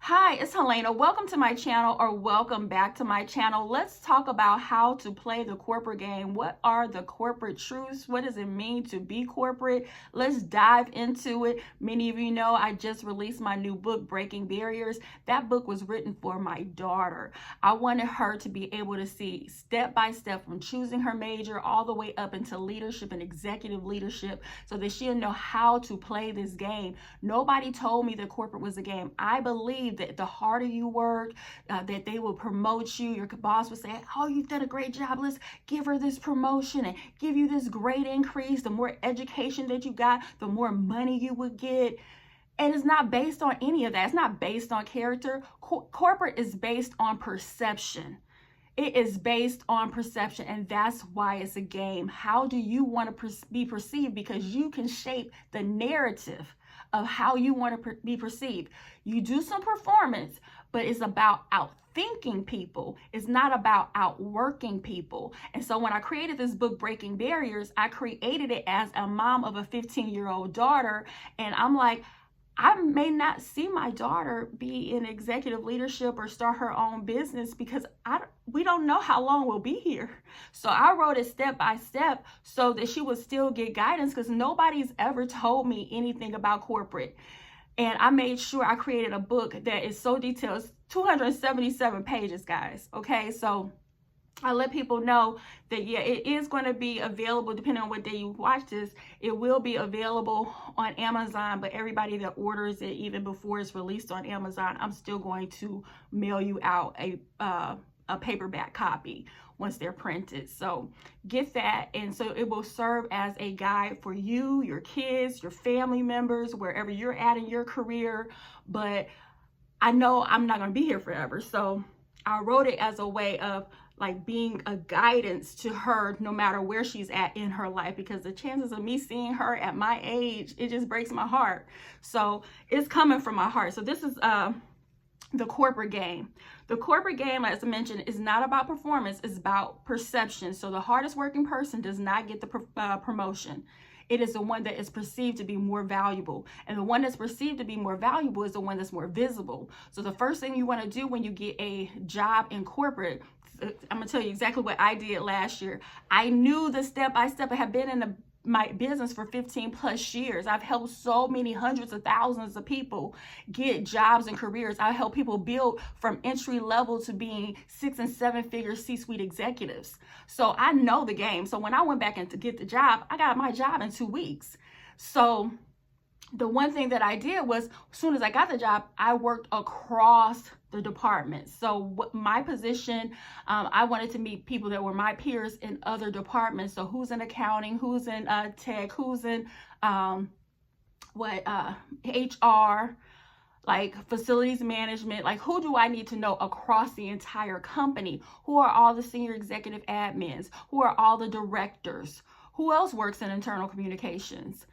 Hi, it's Helena. Welcome to my channel, or welcome back to my channel. Let's talk about how to play the corporate game. What are the corporate truths? What does it mean to be corporate? Let's dive into it. Many of you know I just released my new book, Breaking Barriers. That book was written for my daughter. I wanted her to be able to see step by step from choosing her major all the way up into leadership and executive leadership so that she'll know how to play this game. Nobody told me that corporate was a game. I believe that the harder you work, that they will promote you. Your boss will say, oh, you've done a great job. Let's give her this promotion and give you this great increase. The more education that you got, the more money you would get. And it's not based on any of that. It's not based on character. Corporate is based on perception. It is based on perception, and that's why it's a game. How do you want to be perceived? Because you can shape the narrative of how you want to be perceived. You do some performance, but it's about outthinking people. It's not about outworking people. And so when I created this book, Breaking Barriers, I created it as a mom of a 15-year-old daughter. And I'm like, I may not see my daughter be in executive leadership or start her own business because we don't know how long we'll be here. So I wrote it step by step so that she would still get guidance, because nobody's ever told me anything about corporate. And I made sure I created a book that is so detailed. It's 277 pages, guys. Okay, so I let people know that, yeah, it is going to be available depending on what day you watch this. It will be available on Amazon, but everybody that orders it, even before it's released on Amazon, I'm still going to mail you out a paperback copy once they're printed. So get that. And so it will serve as a guide for you, your kids, your family members, wherever you're at in your career. But I know I'm not going to be here forever. So I wrote it as a way of like being a guidance to her no matter where she's at in her life, because the chances of me seeing her at my age, it just breaks my heart. So it's coming from my heart. So this is the corporate game. The corporate game, as I mentioned, is not about performance, it's about perception. So the hardest working person does not get the promotion. It is the one that is perceived to be more valuable. And the one that's perceived to be more valuable is the one that's more visible. So the first thing you want to do when you get a job in corporate, I'm going to tell you exactly what I did last year. I knew the step by step. I have been in my business for 15 plus years. I've helped so many hundreds of thousands of people get jobs and careers. I help people build from entry level to being 6- and 7-figure C-suite executives. So I know the game. So when I went back in to get the job, I got my job in 2 weeks. So the one thing that I did was, as soon as I got the job, I worked across the department. So my position, I wanted to meet people that were my peers in other departments. So who's in accounting, who's in tech, who's in HR, like facilities management, like who do I need to know across the entire company? Who are all the senior executive admins? Who are all the directors? Who else works in internal communications?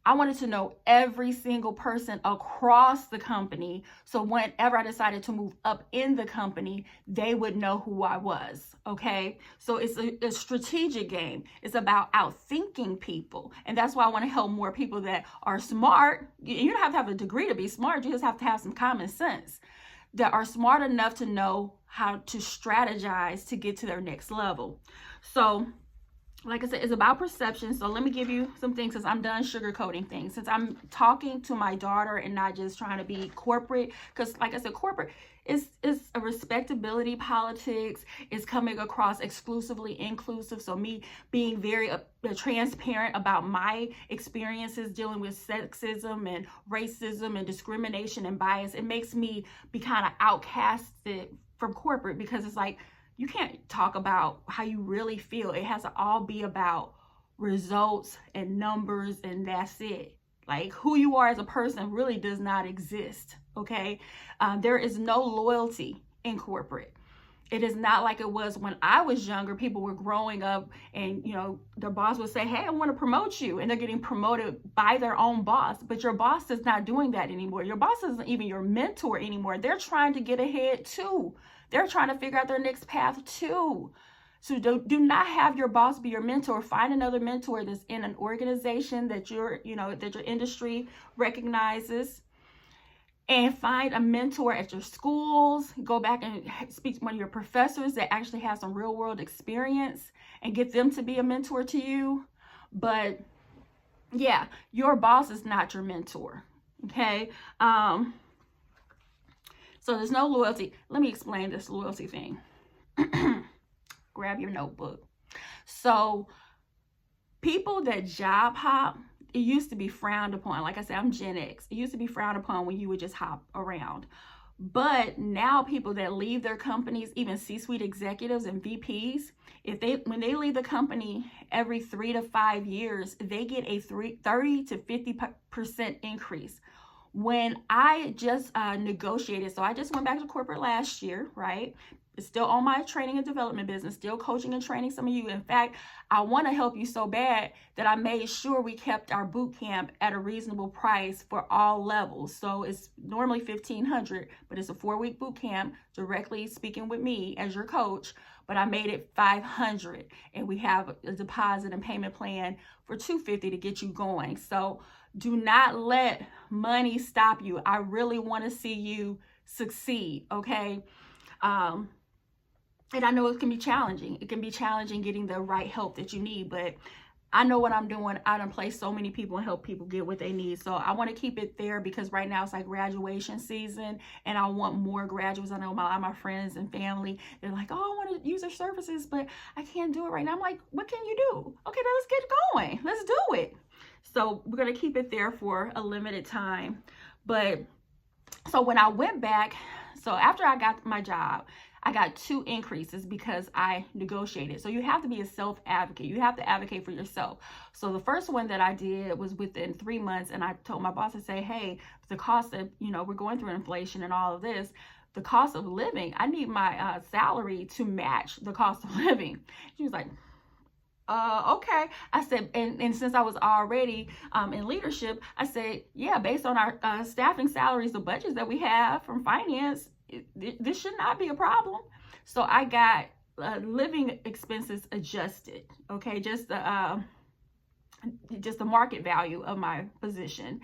I wanted to know every single person across the company, so whenever I decided to move up in the company, they would know who I was, okay? So it's a strategic game. It's about outthinking people, and that's why I want to help more people that are smart. You don't have to have a degree to be smart. You just have to have some common sense, that are smart enough to know how to strategize to get to their next level. So like I said, it's about perception. So let me give you some things, since I'm done sugarcoating things, since I'm talking to my daughter and not just trying to be corporate. Because like I said, corporate is a respectability politics. It's coming across exclusively inclusive. So me being very transparent about my experiences dealing with sexism and racism and discrimination and bias, it makes me be kind of outcasted from corporate, because it's like, you can't talk about how you really feel. It has to all be about results and numbers, and that's it. Like, who you are as a person really does not exist, okay? There is no loyalty in corporate. It is not like it was when I was younger. People were growing up and, you know, their boss would say, hey, I want to promote you. And they're getting promoted by their own boss. But your boss is not doing that anymore. Your boss isn't even your mentor anymore. They're trying to get ahead too. They're trying to figure out their next path too. So do not have your boss be your mentor. Find another mentor that's in an organization that that your industry recognizes. and find a mentor at your schools. Go back and speak to one of your professors that actually has some real world experience and get them to be a mentor to you. But yeah, your boss is not your mentor. Okay. So there's no loyalty. Let me explain this loyalty thing. Grab your notebook. So people that job hop, it used to be frowned upon. Like I said, I'm Gen X. It used to be frowned upon when you would just hop around. But now people that leave their companies, even C-suite executives and VPs, when they leave the company every 3 to 5 years, they get a 30 to 50% increase. When I just negotiated, so I just went back to corporate last year, right? It's still on my training and development business, still coaching and training some of you. In fact, I want to help you so bad that I made sure we kept our boot camp at a reasonable price for all levels. So it's normally $1,500, but it's a 4-week boot camp, directly speaking with me as your coach. But I made it $500, and we have a deposit and payment plan for $250 to get you going. So do not let money stop you. I really want to see you succeed, okay? And I know it can be challenging. It can be challenging getting the right help that you need, but I know what I'm doing. I done place so many people and help people get what they need. So I want to keep it there because right now it's like graduation season and I want more graduates. I know a lot of my friends and family, they're like, oh, I want to use their services, but I can't do it right now. I'm like, what can you do? Okay, then let's get going. Let's do it. So we're going to keep it there for a limited time. But so when I went back, so after I got my job, I got 2 increases because I negotiated. So you have to be a self-advocate. You have to advocate for yourself. So the first one that I did was within 3 months, and I told my boss to say, hey, the cost of, we're going through inflation and all of this, the cost of living, I need my salary to match the cost of living. She was like, okay. I said, and since I was already in leadership, I said, yeah, based on our staffing salaries, the budgets that we have from finance, this should not be a problem. So I got living expenses adjusted, okay, just the market value of my position.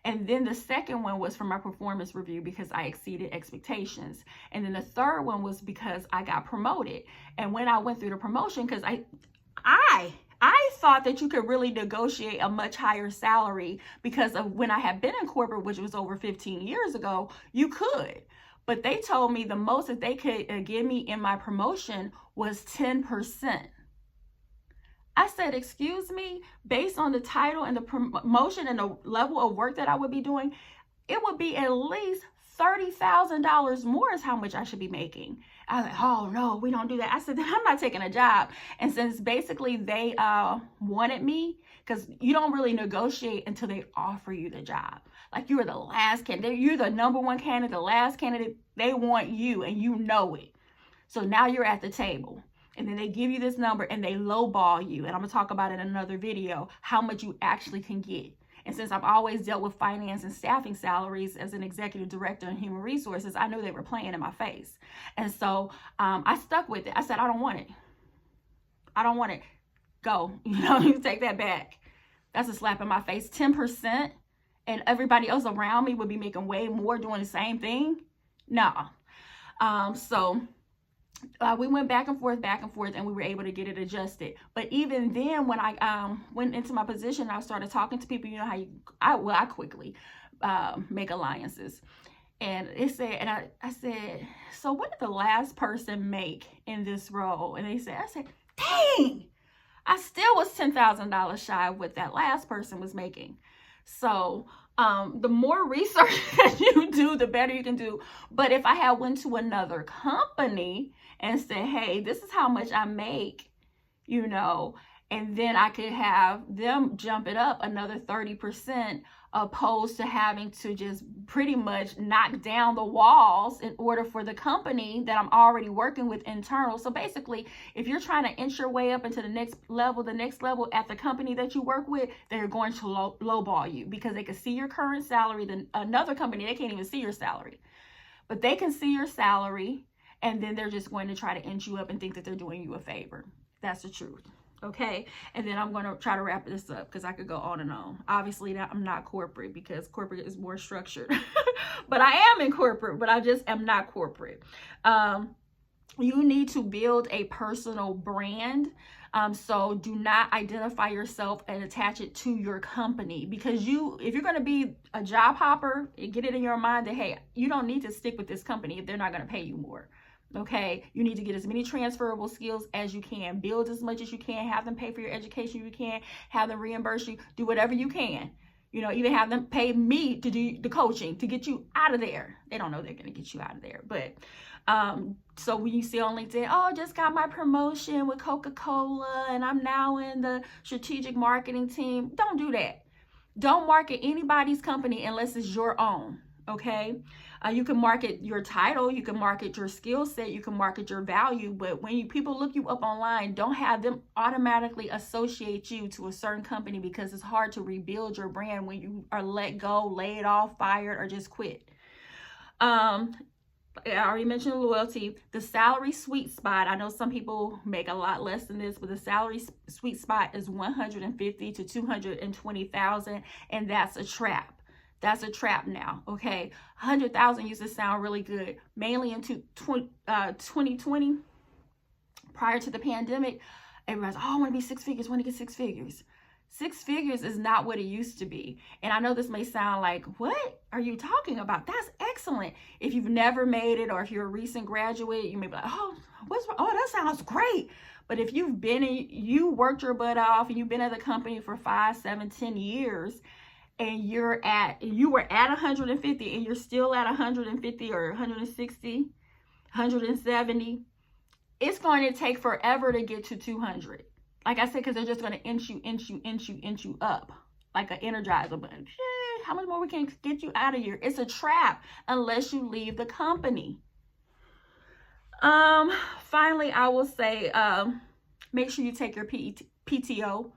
And then the second one was for my performance review because I exceeded expectations. And then the third one was because I got promoted. And when I went through the promotion, because I thought that you could really negotiate a much higher salary because of when I had been in corporate, which was over 15 years ago, you could. But they told me the most that they could give me in my promotion was 10%. I said, excuse me, based on the title and the promotion and the level of work that I would be doing, it would be at least $30,000 more is how much I should be making. I was like, oh no, we don't do that. I said, then I'm not taking a job. And since basically they wanted me, because you don't really negotiate until they offer you the job. Like you are the last candidate, you're the number one candidate, the last candidate, they want you and you know it. So now you're at the table and then they give you this number and they lowball you. And I'm gonna talk about it in another video, how much you actually can get. And since I've always dealt with finance and staffing salaries as an executive director in human resources, I knew they were playing in my face. And so I stuck with it. I said, I don't want it. I don't want it. Go, you take that back. That's a slap in my face. 10%. And everybody else around me would be making way more doing the same thing. No. So we went back and forth, and we were able to get it adjusted. But even then, when I went into my position, I started talking to people. You know how I quickly make alliances. And it said, and I said, so what did the last person make in this role? And I said, dang, I still was $10,000 shy of what that last person was making. So the more research that you do, the better you can do. But if I had went to another company and said, hey, this is how much I make, and then I could have them jump it up another 30%, opposed to having to just pretty much knock down the walls in order for the company that I'm already working with internal. So basically, if you're trying to inch your way up into the next level at the company that you work with, they're going to lowball you because they can see your current salary. Then another company, they can't even see your salary, but they can see your salary, and then they're just going to try to inch you up and think that they're doing you a favor. That's the truth. Okay, and then I'm going to try to wrap this up because I could go on and on. Obviously, I'm not corporate because corporate is more structured, but I am in corporate, but I just am not corporate. You need to build a personal brand. So do not identify yourself and attach it to your company, because if you're going to be a job hopper, get it in your mind that, hey, you don't need to stick with this company if they're not going to pay you more. Okay, you need to get as many transferable skills as you can, build as much as you can, have them pay for your education you can, have them reimburse you, do whatever you can. You know, even have them pay me to do the coaching to get you out of there. They don't know they're going to get you out of there. But so when you see on LinkedIn, oh, just got my promotion with Coca-Cola and I'm now in the strategic marketing team. Don't do that. Don't market anybody's company unless it's your own. Okay. You can market your title, you can market your skill set, you can market your value, but when people look you up online, don't have them automatically associate you to a certain company, because it's hard to rebuild your brand when you are let go, laid off, fired, or just quit. I already mentioned loyalty. The salary sweet spot, I know some people make a lot less than this, but the salary sweet spot is $150,000 to $220,000, and that's a trap. That's a trap now, okay? 100,000 used to sound really good. Mainly in 2020, prior to the pandemic, everybody's, oh, I want to be six figures, want to get six figures. Six figures is not what it used to be. And I know this may sound like, what are you talking about? That's excellent. If you've never made it, or if you're a recent graduate, you may be like, oh, that sounds great. But if you worked your butt off and you've been at the company for 5, 7, 10 years, and you were at 150 and you're still at 150 or 160, 170, it's going to take forever to get to 200. Like I said, because they're just going to inch you up like an Energizer button. How much more we can get you out of here? It's a trap unless you leave the company. Finally, I will say, make sure you take your PTO.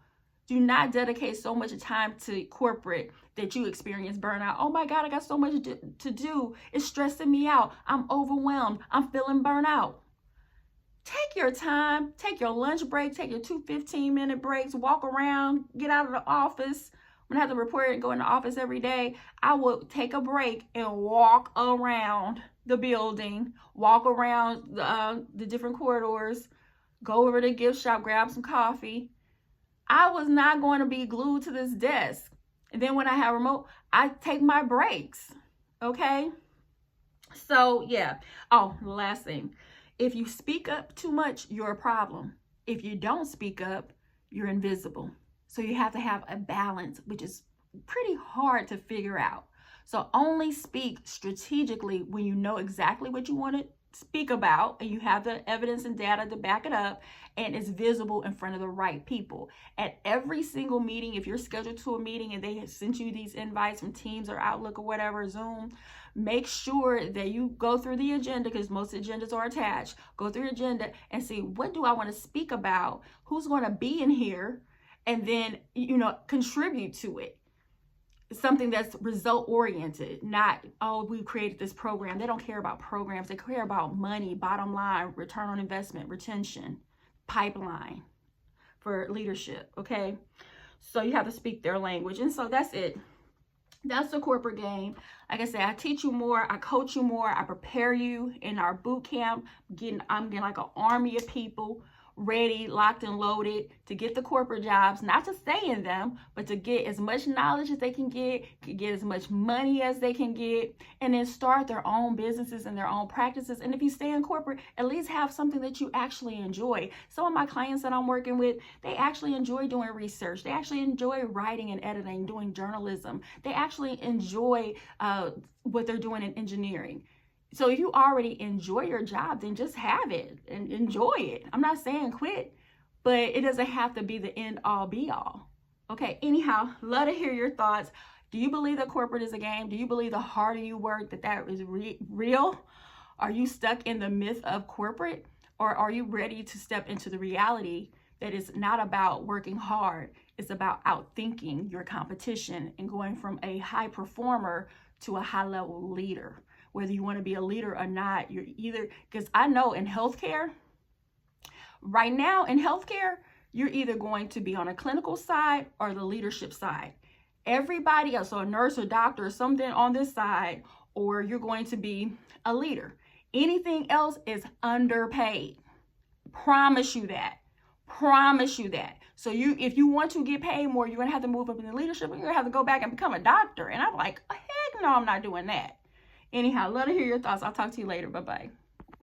Do not dedicate so much time to corporate that you experience burnout. Oh my God, I got so much to do. It's stressing me out. I'm overwhelmed. I'm feeling burnout. Take your time. Take your lunch break. Take your 2 15-minute breaks. Walk around. Get out of the office. When I have to report and go in the office every day, I will take a break and walk around the building. Walk around the different corridors. Go over to the gift shop. Grab some coffee. I was not going to be glued to this desk. And then when I have remote, I take my breaks. Okay? So, yeah. Oh, the last thing. If you speak up too much, you're a problem. If you don't speak up, you're invisible. So you have to have a balance, which is pretty hard to figure out. So only speak strategically when you know exactly what you want to speak about and you have the evidence and data to back it up, and it's visible in front of the right people. At every single meeting, if you're scheduled to a meeting and they have sent you these invites from Teams or Outlook or whatever, Zoom, make sure that you go through the agenda, because most agendas are attached. Go through your agenda and see, what do I want to speak about? Who's going to be in here? And then, contribute to it. Something that's result oriented, not, oh, we created this program. They don't care about programs. They care about money, bottom line, return on investment, retention, pipeline for leadership. Okay. So you have to speak their language. And so that's it. That's the corporate game. Like I said, I teach you more. I coach you more. I prepare you in our boot camp. I'm getting like an army of people ready, locked and loaded to get the corporate jobs, not to stay in them, but to get as much knowledge as they can get as much money as they can get, and then start their own businesses and their own practices. And if you stay in corporate, at least have something that you actually enjoy. Some of my clients that I'm working with, they actually enjoy doing research. They actually enjoy writing and editing, doing journalism. They actually enjoy what they're doing in engineering. So if you already enjoy your job, then just have it and enjoy it. I'm not saying quit, but it doesn't have to be the end all be all. Okay, anyhow, love to hear your thoughts. Do you believe that corporate is a game? Do you believe the harder you work that is real? Are you stuck in the myth of corporate? Or are you ready to step into the reality that it's not about working hard? It's about outthinking your competition and going from a high performer to a high level leader. Whether you want to be a leader or not, you're either, because I know in healthcare, right now in healthcare, you're either going to be on a clinical side or the leadership side. Everybody else, so a nurse or doctor or something on this side, or you're going to be a leader. Anything else is underpaid. Promise you that. Promise you that. So if you want to get paid more, you're going to have to move up in the leadership, and you're going to have to go back and become a doctor. And I'm like, heck no, I'm not doing that. Anyhow, love to hear your thoughts. I'll talk to you later. Bye-bye.